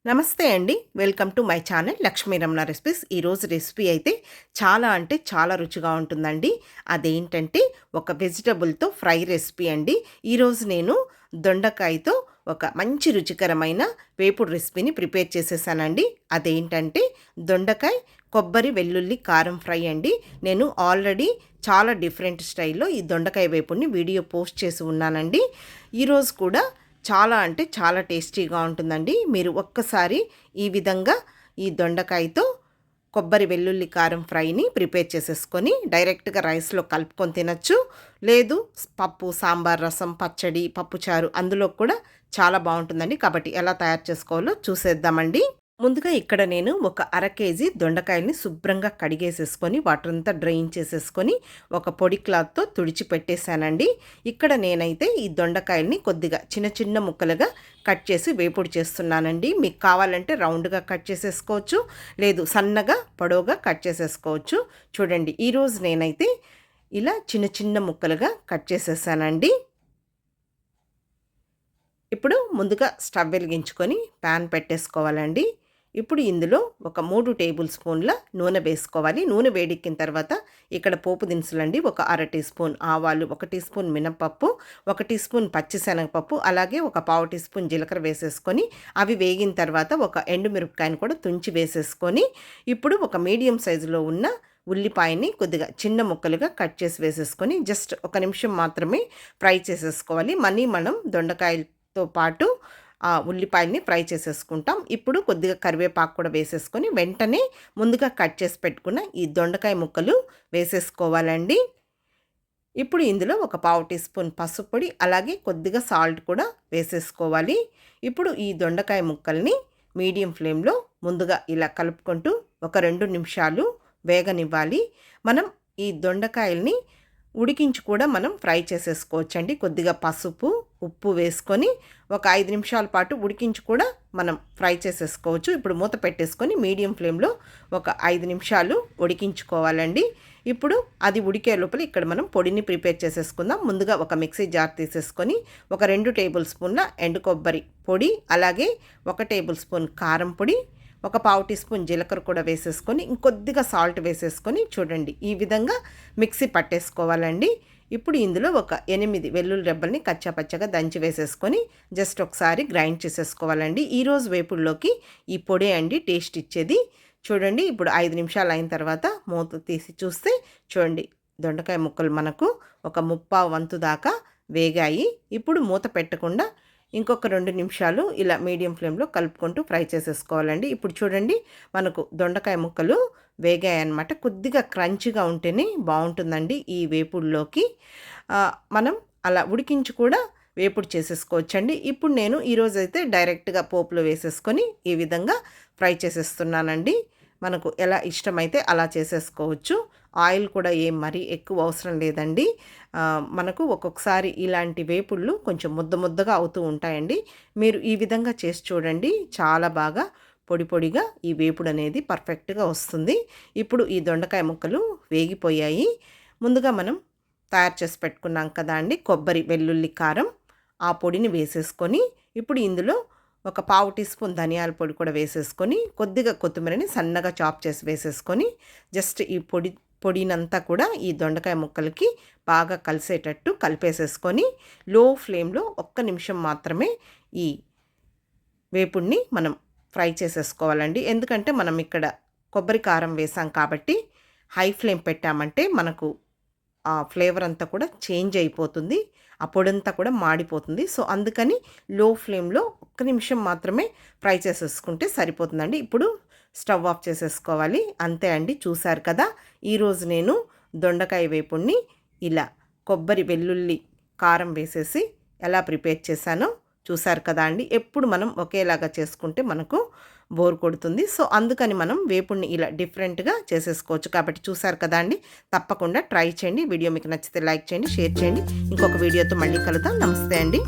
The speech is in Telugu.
నమస్తే అండి. Welcome to my channel Lakshmi Ramana recipes. ఈరోజు రెసిపీ అయితే చాలా అంటే చాలా రుచిగా ఉంటుందండి. అదేంటంటే ఒక వెజిటబుల్‌తో ఫ్రై రెసిపీ అండి. ఈరోజు నేను దొండకాయతో ఒక మంచి రుచికరమైన వేపుడు రెసిపీని ప్రిపేర్ చేసేసానండి. అదేంటంటే దొండకాయ, కొబ్బరి, వెల్లుల్లి కారం ఫ్రై అండి. నేను ఆల్రెడీ చాలా డిఫరెంట్ స్టైల్‌లో ఈ దొండకాయ వేపుడిని వీడియో పోస్ట్ చేసి ఉన్నానండి. ఈరోజు కూడా చాలా అంటే చాలా టేస్టీగా ఉంటుందండి. మీరు ఒక్కసారి ఈ విధంగా ఈ దొండకాయతో కొబ్బరి వెల్లుల్లి కారం ఫ్రైని ప్రిపేర్ చేసేసుకొని డైరెక్ట్గా రైస్లో కలుపుకొని తినచ్చు. లేదు పప్పు, సాంబార్, రసం, పచ్చడి, పప్పుచారు అందులో కూడా చాలా బాగుంటుందండి. కాబట్టి ఎలా తయారు చేసుకోవాలో చూసేద్దామండి. ముందుగా ఇక్కడ నేను ఒక అర కేజీ దొండకాయల్ని శుభ్రంగా కడిగేసేసుకొని వాటర్ అంతా డ్రైన్ చేసేసుకొని ఒక పొడి క్లాత్తో తుడిచి పెట్టేశానండి. ఇక్కడ నేనైతే ఈ దొండకాయల్ని కొద్దిగా చిన్న చిన్న ముక్కలుగా కట్ చేసి వేపుడు చేస్తున్నానండి. మీకు కావాలంటే రౌండ్గా కట్ చేసేసుకోవచ్చు, లేదు సన్నగా పొడవుగా కట్ చేసేసుకోవచ్చు. చూడండి, ఈరోజు నేనైతే ఇలా చిన్న చిన్న ముక్కలుగా కట్ చేసేసానండి. ఇప్పుడు ముందుగా స్టవ్ వెలిగించుకొని ప్యాన్ పెట్టేసుకోవాలండి. ఇప్పుడు ఇందులో ఒక 3 టేబుల్ స్పూన్ల నూనె వేసుకోవాలి. నూనె వేడెక్కిన తర్వాత ఇక్కడ పోపు దినుసులండి. ఒక అర టీ స్పూన్ ఆవాలు, 1 టీ స్పూన్ మినపప్పు, 1 టీ స్పూన్ పచ్చిశనగపప్పు, అలాగే ఒక పావు టీ స్పూన్ జీలకర్ర వేసేసుకొని అవి వేగిన తర్వాత ఒక ఎండుమిరపకాయను కూడా తుంచి వేసేసుకొని ఇప్పుడు ఒక మీడియం సైజులో ఉన్న ఉల్లిపాయని కొద్దిగా చిన్న ముక్కలుగా కట్ చేసి వేసేసుకొని జస్ట్ 1 నిమిషం మాత్రమే ఫ్రై చేసేసుకోవాలి. మళ్ళీ మనం దొండకాయలతో పాటు ఉల్లిపాయల్ని ఫ్రై చేసేసుకుంటాం. ఇప్పుడు కొద్దిగా కరివేపాకు కూడా వేసేసుకొని వెంటనే ముందుగా కట్ చేసి పెట్టుకున్న ఈ దొండకాయ ముక్కలు వేసేసుకోవాలండి. ఇప్పుడు ఇందులో ఒక పావు టీ స్పూన్ పసుపు పొడి, అలాగే కొద్దిగా సాల్ట్ కూడా వేసేసుకోవాలి. ఇప్పుడు ఈ దొండకాయ ముక్కల్ని మీడియం ఫ్లేమ్లో ముందుగా ఇలా కలుపుకుంటూ ఒక 2 నిమిషాలు వేగనివ్వాలి. మనం ఈ దొండకాయల్ని ఉడికించి కూడా మనం ఫ్రై చేసేసుకోవచ్చండి. కొద్దిగా పసుపు, ఉప్పు వేసుకొని ఒక 5 నిమిషాల పాటు ఉడికించి కూడా మనం ఫ్రై చేసేసుకోవచ్చు. ఇప్పుడు మూత పెట్టేసుకొని మీడియం ఫ్లేమ్లో ఒక 5 నిమిషాలు ఉడికించుకోవాలండి. ఇప్పుడు అది ఉడికే లోపల ఇక్కడ మనం పొడిని ప్రిపేర్ చేసేసుకుందాం. ముందుగా ఒక మిక్సీ జార్ తీసేసుకొని ఒక 2 టేబుల్ స్పూన్ల ఎండు కొబ్బరి పొడి, అలాగే 1 టేబుల్ స్పూన్ కారం పొడి, ఒక పావు టీ స్పూన్ జీలకర్ర కూడా వేసేసుకొని ఇంకొద్దిగా సాల్ట్ వేసేసుకొని చూడండి ఈ విధంగా మిక్సీ పట్టేసుకోవాలండి. ఇప్పుడు ఇందులో ఒక 8 వెల్లుల్లి రెబ్బల్ని కచ్చాపచ్చగా దంచి వేసేసుకొని జస్ట్ ఒకసారి గ్రైండ్ చేసేసుకోవాలండి. ఈరోజు వేపుడులోకి ఈ పొడి అండి టేస్ట్ ఇచ్చేది. చూడండి, ఇప్పుడు 5 నిమిషాలు అయిన తర్వాత మూత తీసి చూస్తే చూడండి దొండకాయ ముక్కలు మనకు ఒక 1/4 వంతు దాకా వేగాయి. ఇప్పుడు మూత పెట్టకుండా ఇంకొక 2 నిమిషాలు ఇలా మీడియం ఫ్లేమ్లో కలుపుకుంటూ ఫ్రై చేసేసుకోవాలండి. ఇప్పుడు చూడండి మనకు దొండకాయ ముక్కలు వేగాయన్నమాట. కొద్దిగా క్రంచిగా ఉంటేనే బాగుంటుందండి ఈ వేపుడులోకి. మనం అలా ఉడికించి కూడా వేపుడు చేసేసుకోవచ్చండి. ఇప్పుడు నేను ఈరోజైతే డైరెక్ట్గా పోపులో వేసేసుకొని ఈ విధంగా ఫ్రై చేసేస్తున్నానండి. మనకు ఎలా ఇష్టమైతే అలా చేసేసుకోవచ్చు. ఆయిల్ కూడా ఏం మరీ ఎక్కువ అవసరం లేదండి. మనకు ఒక్కొక్కసారి ఇలాంటి వేపుళ్ళు కొంచెం ముద్ద ముద్దగా అవుతూ ఉంటాయండి. మీరు ఈ విధంగా చేసి చూడండి, చాలా బాగా పొడి పొడిగా ఈ వేపుడు అనేది పర్ఫెక్ట్గా వస్తుంది. ఇప్పుడు ఈ దొండకాయ ముక్కలు వేగిపోయాయి. ముందుగా మనం తయారు చేసి పెట్టుకున్నాం కదా అండి కొబ్బరి వెల్లుల్లి కారం, ఆ పొడిని వేసేసుకొని ఇప్పుడు ఇందులో ఒక పావు టీ స్పూన్ ధనియాల పొడి కూడా వేసేసుకొని కొద్దిగా కొత్తిమీరని సన్నగా చాప్ చేసి వేసేసుకొని జస్ట్ ఈ పొడినంతా కూడా ఈ దొండకాయ ముక్కలకి బాగా కలిసేటట్టు కలిపేసేసుకొని లో ఫ్లేమ్లో 1 నిమిషం మాత్రమే ఈ వేపుడిని మనం ఫ్రై చేసేసుకోవాలండి. ఎందుకంటే మనం ఇక్కడ కొబ్బరి కారం వేసాం కాబట్టి హై ఫ్లేమ్ పెట్టామంటే మనకు ఆ ఫ్లేవర్ అంతా కూడా చేంజ్ అయిపోతుంది, ఆ పొడంతా కూడా మాడిపోతుంది. సో అందుకని లో ఫ్లేమ్లో 1 నిమిషం మాత్రమే ఫ్రై చేసేసుకుంటే సరిపోతుందండి. ఇప్పుడు స్టవ్ ఆఫ్ చేసేసుకోవాలి. అంతే అండి, చూశారు కదా ఈరోజు నేను దొండకాయ వేపుడిని ఇలా కొబ్బరి వెల్లుల్లి కారం వేసేసి ఎలా ప్రిపేర్ చేశానో చూశారు కదా అండి. ఎప్పుడు మనం ఒకేలాగా చేసుకుంటే మనకు బోర్ కొడుతుంది. సో అందుకని మనం వేపుడిని ఇలా డిఫరెంట్గా చేసేసుకోవచ్చు. కాబట్టి చూశారు కదా అండి, తప్పకుండా ట్రై చేయండి. వీడియో మీకు నచ్చితే లైక్ చేయండి, షేర్ చేయండి. ఇంకొక వీడియోతో మళ్ళీ కలుద్దాం. నమస్తే అండి.